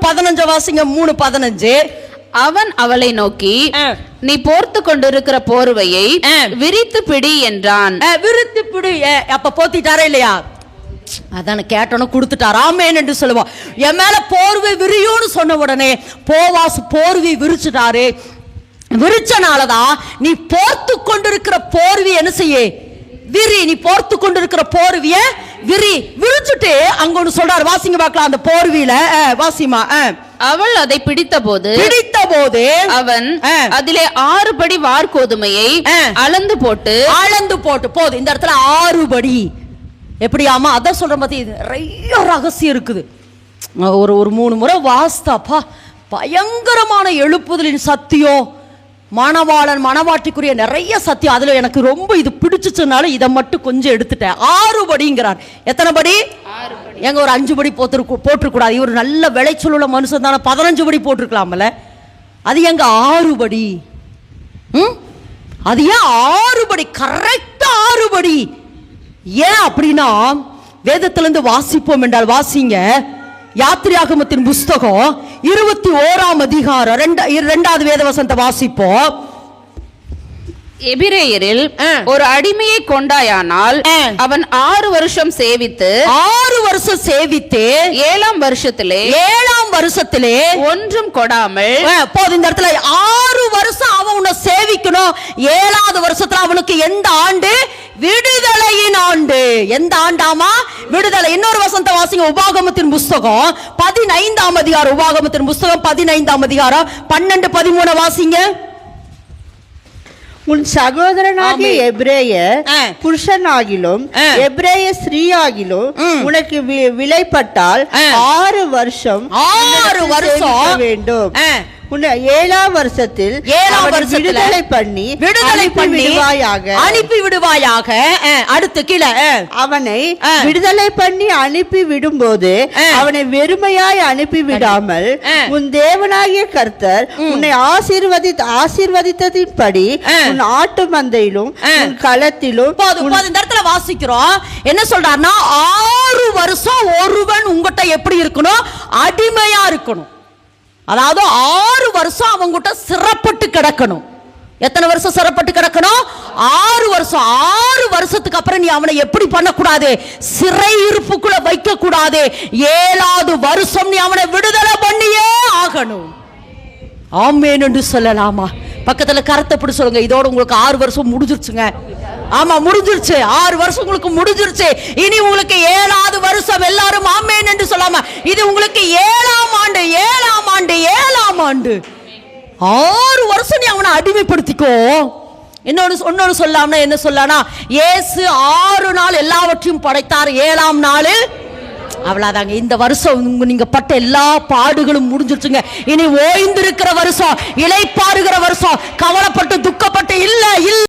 3:15 வாசிங்க. 3:15. அவன் அவளை நோக்கி, நீ போர்த்து கொண்டிருக்கிற போர்வையை விரித்து பிடி என்றான். விரித்து பிடி. அப்ப போத்திட்டாரா இல்லையா? அதான கேட்டோன்னு கொடுத்துட்டார். ஆமென் என்று சொல்லுவோம். என் மேல போர்வை விரியும்னு சொன்ன உடனே போவாஸ் போர்வை விரிச்சுட்டாரு. விரிச்சனாலதான் நீ போர்த்து கொண்டிருக்கிற போர்வை என்ன செய்ய விரி. நீ போர்த்து கொண்டிருக்கிற போர்விய விரி. விரிச்சுட்டு அங்க ஒண்ணு சொல்றாரு. வாசிங்க பார்க்கலாம் அந்த போர்வியில. வாசிமா. அவள் அதை பிடித்த போது அவன் அதிலே 6 படி வார்கோதுமையை அளந்து போட்டு போது. இந்த இடத்துல 6 படி எப்படியாமா அதான் சொல்ற பத்தி நிறைய ரகசியம் இருக்குது. ஒரு 3 முறை வாஸ்தாப்பா பயங்கரமான எழுப்புதலின் சத்தியம், மணவாளன் மணவாட்டிக்குரிய நிறைய சத்தியம். அதுல எனக்கு ரொம்ப இது பிடிச்சிச்சனால இதை மட்டும் கொஞ்சம் எடுத்துட்டேன். 6 படிங்கிறார். எத்தனை படி? 6 படி. எங்க ஒரு 5 படி போட்டிருக்கூடாது. இவர் நல்ல விளைச்சல் உள்ள மனுஷன் தானே, 15 படி போட்டிருக்கலாம்ல. அது எங்க 6 படி? அது ஏன் 6 படி? கரெக்டா 6 படி. ஏன் அப்படின்னா வேதத்திலிருந்து வாசிப்போம் என்றால் வாசிங்க. யாத்திராகமத்தின் புஸ்தகம் 21ஆம் அதிகாரம் 2வது வேத வசனத்தை வாசிப்போம். எபிரேயரில் ஒரு அடிமையை கொண்டாயானால் அவன் 6 வருஷம் சேவித்து 7ஆம் வருஷத்திலே ஒன்றும் கொடாமல் போது. இந்த இடத்துல 6 வருஷம் அவன் உன்னை சேவிக்கணும். 7வது வருஷத்துல அவனுக்கு எந்த ஆண்டு? விடுதலையின் ஆண்டு. எந்த ஆண்டாமா? விடுதலை. இன்னொரு வசனத்தை வாசிங்க. உபாகமத்தின் புஸ்தகம் 15ஆம் அதிகாரம். உபாகமத்தின் புஸ்தகம் 15ஆம் அதிகாரம் 12-13 வாசிங்க. உன் சகோதரனாகிய எபிரேய புருஷனாகிலும் எபிரேய ஸ்திரீயாகிலும் உனக்கு விலைப்பட்டால் 6 வருஷம் வேண்டும். 7ஆம் வருஷத்தில் விடுதலை பண்ணி அனுப்பி விடுவாயாக. அடுத்து கீழே அவனை விடுதலை பண்ணி அனுப்பி விடும்போது அவனை வெறுமையாய் அனுப்பி விடாமல் உன் தேவனாகிய கர்த்தர் உன்னை ஆசீர்வதித்ததின்படி உன் ஆட்டு மந்தையிலும் உன் களத்திலும். இந்த இடத்துல வாசிக்கிறோம். என்ன சொல்றாருன்னா 6 வருஷம் ஒருவன் உங்ககிட்ட எப்படி இருக்கணும்? அடிமையா இருக்கணும். அதாவது 6 வருஷம் அவங்கிட்ட சிறப்பட்டு கிடக்கணும். எத்தனை வருஷம் சிறப்பட்டு கிடக்கணும்? 6 வருஷம். 6 வருஷத்துக்கு அப்புறம் நீ அவனை எப்படி பண்ணக்கூடாது? சிறை இருப்புக்குள்ள வைக்க கூடாது. 7வது வருஷம் நீ அவனை விடுதலை பண்ணியே ஆகணும். ஆமென் என்று சொல்லலாமா? பக்கத்துல கருத்தை பிடி சொல்லுங்க. இதோட உங்களுக்கு 6 வருஷம் முடிஞ்சிருச்சுங்க. ஆமா முடிஞ்சிருச்சு. 6 வருஷம் உங்களுக்கு முடிஞ்சிருச்சு. இனி உங்களுக்கு 7வது வருஷம். எல்லாரும் ஆமென் என்று சொல்லாம இது உங்களுக்கு 7ஆம் ஆண்டு. 6 வருஷம் நீ அவனை அடிமைப்படுத்திக்கோ. இன்னொன்னு சொல்லாம என்ன சொல்லனா? இயேசு 6 நாள் எல்லாவற்றையும் படைத்தார். 7ஆம் நாள் அவ்வளவுதாங்க. இந்த வருஷம் நீங்க பட்ட எல்லா பாடுகளும் முடிஞ்சிருச்சுங்க. இனி ஓய்ந்திருக்கிற வருஷம், இளைப்பாறுகிற வருஷம், கவலைப்பட்டு துக்கப்பட்டு இல்ல